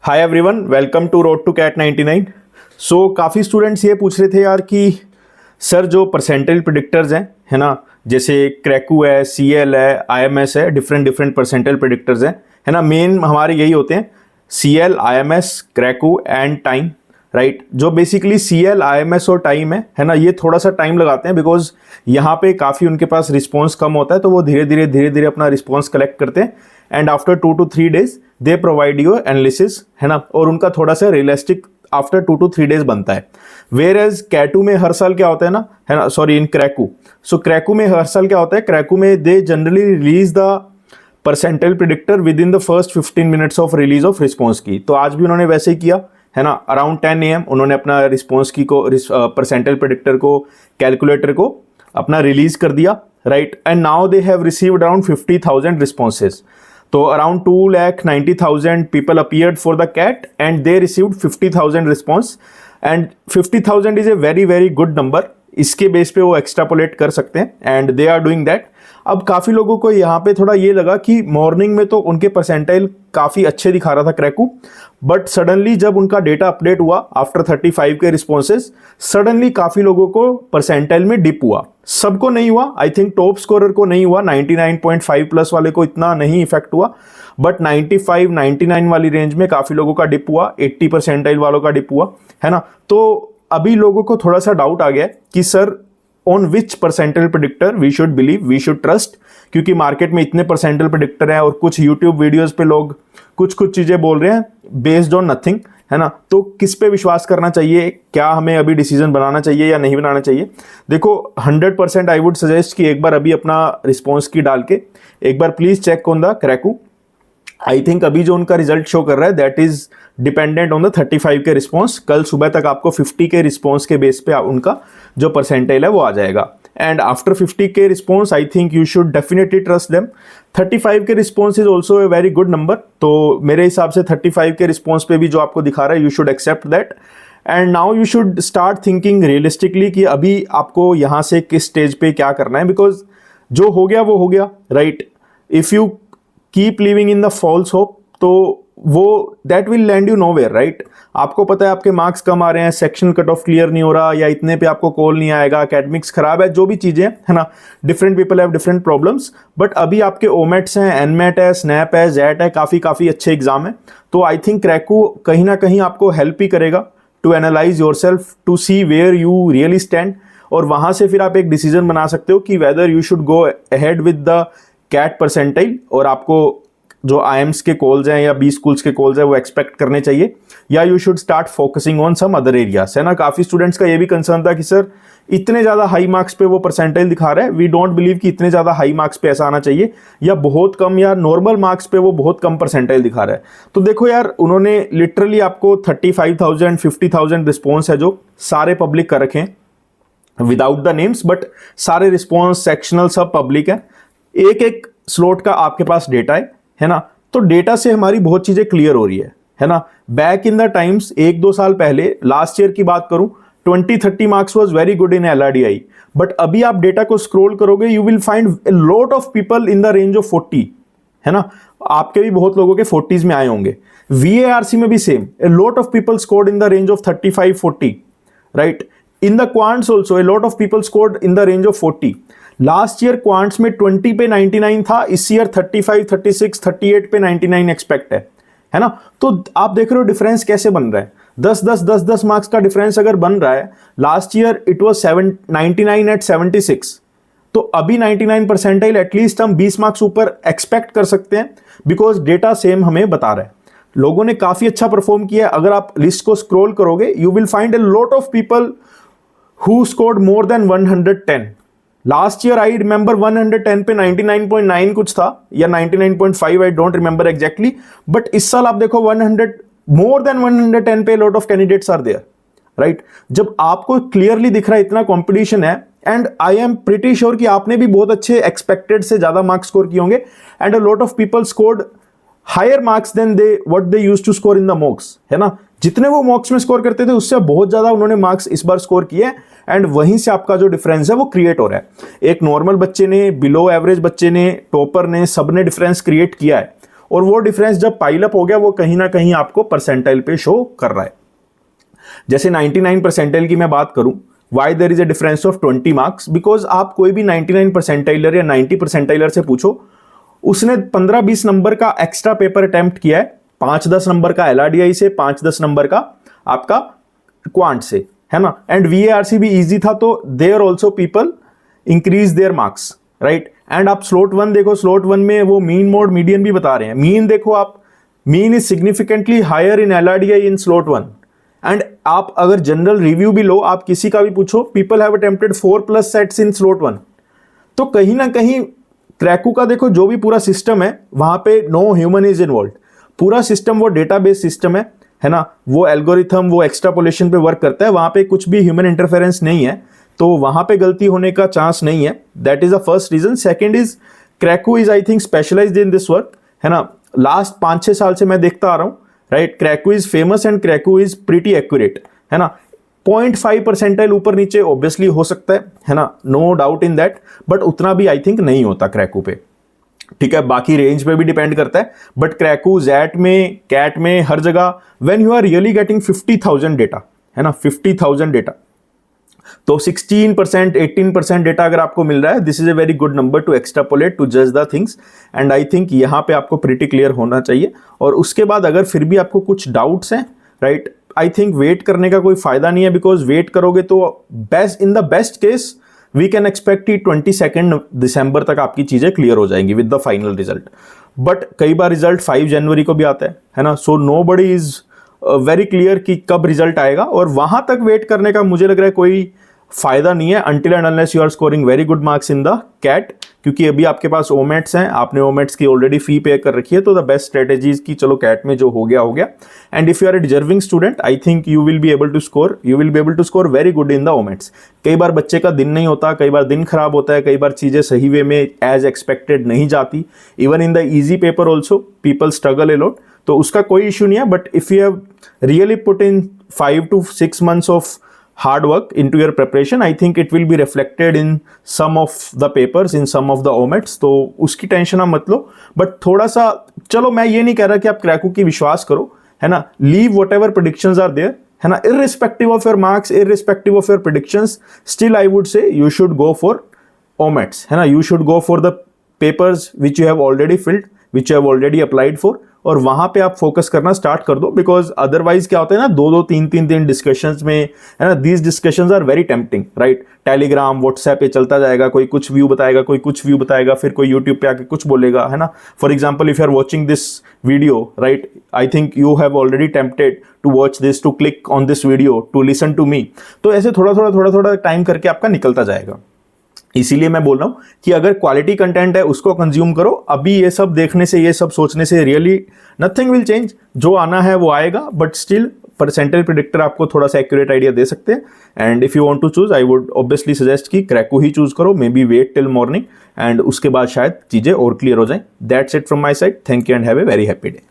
Hi everyone, welcome to road to CAT 99। So काफ़ी students ये पूछ रहे थे यार कि सर जो परसेंटाइल प्रेडिक्टर्स हैं, है ना, जैसे क्रैकू है, सीएल है, आईएमएस है, डिफरेंट डिफरेंट परसेंटाइल प्रेडिक्टर्स हैं, है ना। मेन हमारे यही होते हैं CL, IMS, Cracku and TIME, right. जो बेसिकली सीएल, आईएमएस और टाइम है ना, ये थोड़ा सा टाइम लगाते हैं बिकॉज यहाँ पे काफ़ी उनके पास रिस्पॉन्स कम होता है, तो वो धीरे धीरे अपना रिस्पॉन्स कलेक्ट करते हैं and after 2 to 3 days they provide you analysis, है ना। और उनका थोड़ा सा रियलिस्टिक आफ्टर 2 to 3 days बनता है। वेयर एज कैटू में हर साल क्या होता है ना, सॉरी इन क्रैकू। सो क्रैकू में हर साल क्या होता है, क्रैकू में they generally release the percentile predictor with in the first 15 minutes of release of response की। तो आज भी उन्होंने वैसे ही किया, है ना। अराउंड 10 AM उन्होंने अपना रिस्पॉन्स की को परसेंटाइल प्रेडिक्टर को, कैलकुलेटर को अपना रिलीज कर दिया, right. And now they have received around 50,000 responses. तो around 2,90,000 people appeared for the CAT and they received 50,000 response and 50,000 is a very very good number. इसके बेस पे वो एक्स्ट्रापोलेट कर सकते हैं and they are doing that. अब काफ़ी लोगों को यहाँ पे थोड़ा ये लगा कि मॉर्निंग में तो उनके परसेंटाइल काफ़ी अच्छे दिखा रहा था क्रैकू, बट सडनली जब उनका डेटा अपडेट हुआ आफ्टर 35 के रिस्पॉन्सेज, सडनली काफ़ी लोगों को परसेंटाइल में डिप हुआ। सबको नहीं हुआ, आई थिंक टॉप स्कोरर को नहीं हुआ, 99.5 प्लस वाले को इतना नहीं इफेक्ट हुआ, बट 95, 99 वाली रेंज में काफ़ी लोगों का डिप हुआ, 80 परसेंटाइल वालों का डिप हुआ, है ना। तो अभी लोगों को थोड़ा सा डाउट आ गया कि sir on which percentile predictor we should believe, we should trust, क्योंकि मार्केट में इतने परसेंटाइल प्रेडिक्टर हैं और कुछ यूट्यूब वीडियोस पे लोग कुछ चीज़ें बोल रहे हैं बेस्ड ऑन नथिंग, है ना। तो किस पे विश्वास करना चाहिए, क्या हमें अभी डिसीजन बनाना चाहिए या नहीं बनाना चाहिए। देखो 100% आई वुड सजेस्ट कि एक बार अभी अपना रिस्पॉन्स की डाल के एक बार please check on the Cracku. I think अभी जो उनका रिजल्ट शो कर रहा है that is dependent on the 35 K response. कल सुबह तक आपको 50 के रिस्पॉन्स के बेस पे उनका जो परसेंटाइल है वो आ जाएगा एंड आफ्टर 50 के response I think you should definitely trust them. 35 K response is also a very good number. तो मेरे हिसाब से 35 के रिस्पॉन्स पे भी जो आपको दिखा रहा है you should accept that and now you should start thinking realistically कि अभी आपको यहाँ से किस स्टेज पे क्या करना है, बिकॉज जो हो गया वो हो गया, right. If you keep living in the false hope तो वो that will land you nowhere, right. आपको पता है आपके मार्क्स कम आ रहे हैं, सेक्शन कट ऑफ क्लियर नहीं हो रहा, या इतने पे आपको कॉल नहीं आएगा, एकेडमिक्स खराब है, जो भी चीज़ें है ना, different people have different problems, but अभी आपके ओमेट्स हैं, एनमेट है, स्नैप है, जेट है, काफ़ी अच्छे एग्जाम है। तो आई थिंक क्रैकू कहीं ना कहीं आपको हेल्प ही करेगा to analyze yourself, to see where you really stand, और वहाँ से फिर आप एक डिसीजन बना सकते हो कि whether you should go ahead with the CAT percentile और आपको जो आईएम्स के कॉल्स हैं या बी स्कूल्स के कॉल्स हैं वो एक्सपेक्ट करने चाहिए, या you should start focusing on some other areas, है ना। काफ़ी स्टूडेंट्स का ये भी कंसर्न था कि सर इतने ज़्यादा हाई मार्क्स पे वो परसेंटाइल दिखा रहा है, वी डोंट बिलीव कि इतने ज़्यादा हाई मार्क्स पे ऐसा आना चाहिए, या बहुत कम या नॉर्मल मार्क्स पे वो बहुत कम परसेंटाइल दिखा रहा है। तो देखो यार, उन्होंने लिटरली आपको 35,000 50,000 रिस्पॉन्स है जो सारे पब्लिक कर रखे हैं विदाउट द नेम्स, बट सारे रिस्पॉन्स सेक्शनल सब पब्लिक है। एक एक स्लॉट का आपके पास डेटा है ना। तो डेटा से हमारी बहुत चीजें क्लियर हो रही है ना। बैक इन द टाइम्स 1-2 साल पहले, लास्ट ईयर की बात करूं, 20-30 marks was very good in LRDI, but अभी आप डेटा को स्क्रॉल करोगे you will find a lot of people in the range of 40, है ना। आपके भी बहुत लोगों के 40s में आए होंगे। वीएआरसी में भी same, A lot of people scored in the range of 35-40, right. In the quants also a lot of people scored in the range of 40। Last year quants में 20 पे 99 था, इस ईयर 35, 36, 38 पे 99 एक्सपेक्ट है ना। तो आप देख रहे हो डिफरेंस कैसे बन रहा है, 10 मार्क्स का डिफरेंस अगर बन रहा है। Last year it was 99 at 76, तो अभी 99 परसेंटाइल एटलीस्ट हम 20 मार्क्स ऊपर एक्सपेक्ट कर सकते हैं, बिकॉज डेटा सेम हमें बता रहा है। लोगों ने काफी अच्छा परफॉर्म किया है। अगर आप लिस्ट को स्क्रॉल करोगे you will find a lot of people who scored more than 110। Last year I remember 110 पे 99.9 कुछ था, या 99.5, I don't remember exactly, but इस साल आप देखो 100 मोर देन 110 पे lot of candidates are there, right. जब आपको क्लियरली दिख रहा है इतना कंपटीशन है, and I am pretty sure कि आपने भी बहुत अच्छे एक्सपेक्टेड से ज्यादा मार्क्स स्कोर किए होंगे, and a lot of people scored higher marks than what they used to score in the mocks, है ना। जितने वो मॉक्स में स्कोर करते थे उससे बहुत ज्यादा उन्होंने मार्क्स इस बार स्कोर किए, एंड वहीं से आपका जो डिफरेंस है वो क्रिएट हो रहा है। एक नॉर्मल बच्चे ने, बिलो एवरेज बच्चे ने, टॉपर ने, सब ने डिफरेंस क्रिएट किया है, और वो डिफरेंस जब पाइल अप हो गया वो कहीं ना कहीं आपको परसेंटाइल पे शो कर रहा है। जैसे 99 परसेंटाइल की मैं बात करूं, why there is a difference of 20 marks, because आप कोई भी 99 परसेंटाइलर या 90 परसेंटाइलर से पूछो, उसने 15-20 नंबर का एक्स्ट्रा पेपर अटेम्प्ट किया है, 5-10 नंबर का LRDI से, 5-10 नंबर का आपका क्वांट से, है ना, एंड VARC भी इजी था, तो there also people increase their marks, right. And आप स्लोट 1 देखो, स्लोट 1 में वो मीन मोड मीडियन भी बता रहे हैं, मीन देखो आप, mean is significantly higher in LRDI in slot 1। And आप अगर जनरल रिव्यू भी लो, आप किसी का भी पूछो, people have attempted 4+ sets in slot 1। तो कहीं ना कहीं क्रैकू का देखो जो भी पूरा सिस्टम है, वहां पे नो ह्यूमन इज इन्वॉल्व, पूरा सिस्टम वो डेटाबेस सिस्टम है ना, वो एल्गोरिथम, वो एक्स्ट्रापोलेशन पे वर्क करता है, वहां पे कुछ भी ह्यूमन इंटरफेरेंस नहीं है, तो वहां पे गलती होने का चांस नहीं है। That is the first reason. Second is Cracku is I think specialised in this work, है ना, लास्ट 5-6 साल से मैं देखता आ रहा हूं, right. Cracku is famous and Cracku is pretty accurate, है ना। 0.5 परसेंटाइल ऊपर नीचे ऑब्वियसली हो सकता है ना, no doubt in that, but उतना भी आई थिंक नहीं होता क्रैकू पे, ठीक है। बाकी रेंज पे भी डिपेंड करता है, बट क्रैकू, जैट में, कैट में, हर जगह when you are really getting 50,000 data, है ना, 50,000 डेटा, तो 16%, 18% डेटा अगर आपको मिल रहा है, this is a very good number to extrapolate, to जज the things, and I think यहाँ पे आपको प्रीटी क्लियर होना चाहिए। और उसके बाद अगर फिर भी आपको कुछ डाउट्स हैं, राइट, आई थिंक वेट करने का कोई फायदा नहीं है, बिकॉज वेट करोगे तो best, in the best case we can expect कि 22 दिसंबर तक आपकी चीजें क्लियर हो जाएंगी with the final result. But कई बार रिजल्ट 5 जनवरी को भी आता है ना, so nobody is very clear कि कब रिजल्ट आएगा, और वहां तक वेट करने का मुझे लग रहा है कोई फायदा नहीं है, until and unless you are scoring very good marks in the CAT, क्योंकि अभी आपके पास ओमेट्स हैं, आपने ओमेट्स की ऑलरेडी फी पे कर रखी है, तो द बेस्ट स्ट्रेटेजीज की चलो कैट में जो हो गया, and if you are a deserving student, I think you will be able to score very good in the OMETs. कई बार बच्चे का दिन नहीं होता, कई बार दिन खराब होता है, कई बार चीजें सही वे में एज एक्सपेक्टेड नहीं जाती, even in the easy paper also people struggle a lot, तो उसका कोई इशू नहीं है। But if you have really put in 5 to 6 months of hard work into your preparation, I think it will be reflected in some of the papers, in some of the omits, तो उसकी tension आप मत लो। But थोड़ा सा, चलो मैं ये नहीं कह रहा कि आप क्रैकू की विश्वास करो, है ना, leave whatever predictions are there, है ना, irrespective of your marks, irrespective of your predictions, still I would say you should go for omits, है ना, you should go for the papers which you have already filled, which you have already applied for, और वहां पे आप focus करना start कर दो, because otherwise क्या होता है ना, 2-2, 3-3 दिन डिस्कशंस में, है ना, these discussions are very tempting, right. Telegram, WhatsApp पे चलता जाएगा, कोई कुछ व्यू बताएगा, कोई कुछ व्यू बताएगा, फिर कोई यूट्यूब पे आके कुछ बोलेगा, है ना। For example, if you are watching this video, right, I think you have already tempted to watch this, to click on this video, to listen to me, तो ऐसे थोड़ा टाइम करके आपका निकलता जाएगा। इसीलिए मैं बोल रहा हूं कि अगर क्वालिटी कंटेंट है उसको कंज्यूम करो, अभी ये सब देखने से, ये सब सोचने से रियली नथिंग विल चेंज, जो आना है वो आएगा, बट स्टिल परसेंटाइल प्रेडिक्टर आपको थोड़ा सा एक्यूरेट आइडिया दे सकते हैं। And if you want to choose, I would obviously suggest कि क्रैकू ही चूज करो, maybe wait till morning, and उसके बाद शायद चीजें और क्लियर हो जाएं। That's it from my side, thank you and have a very happy day.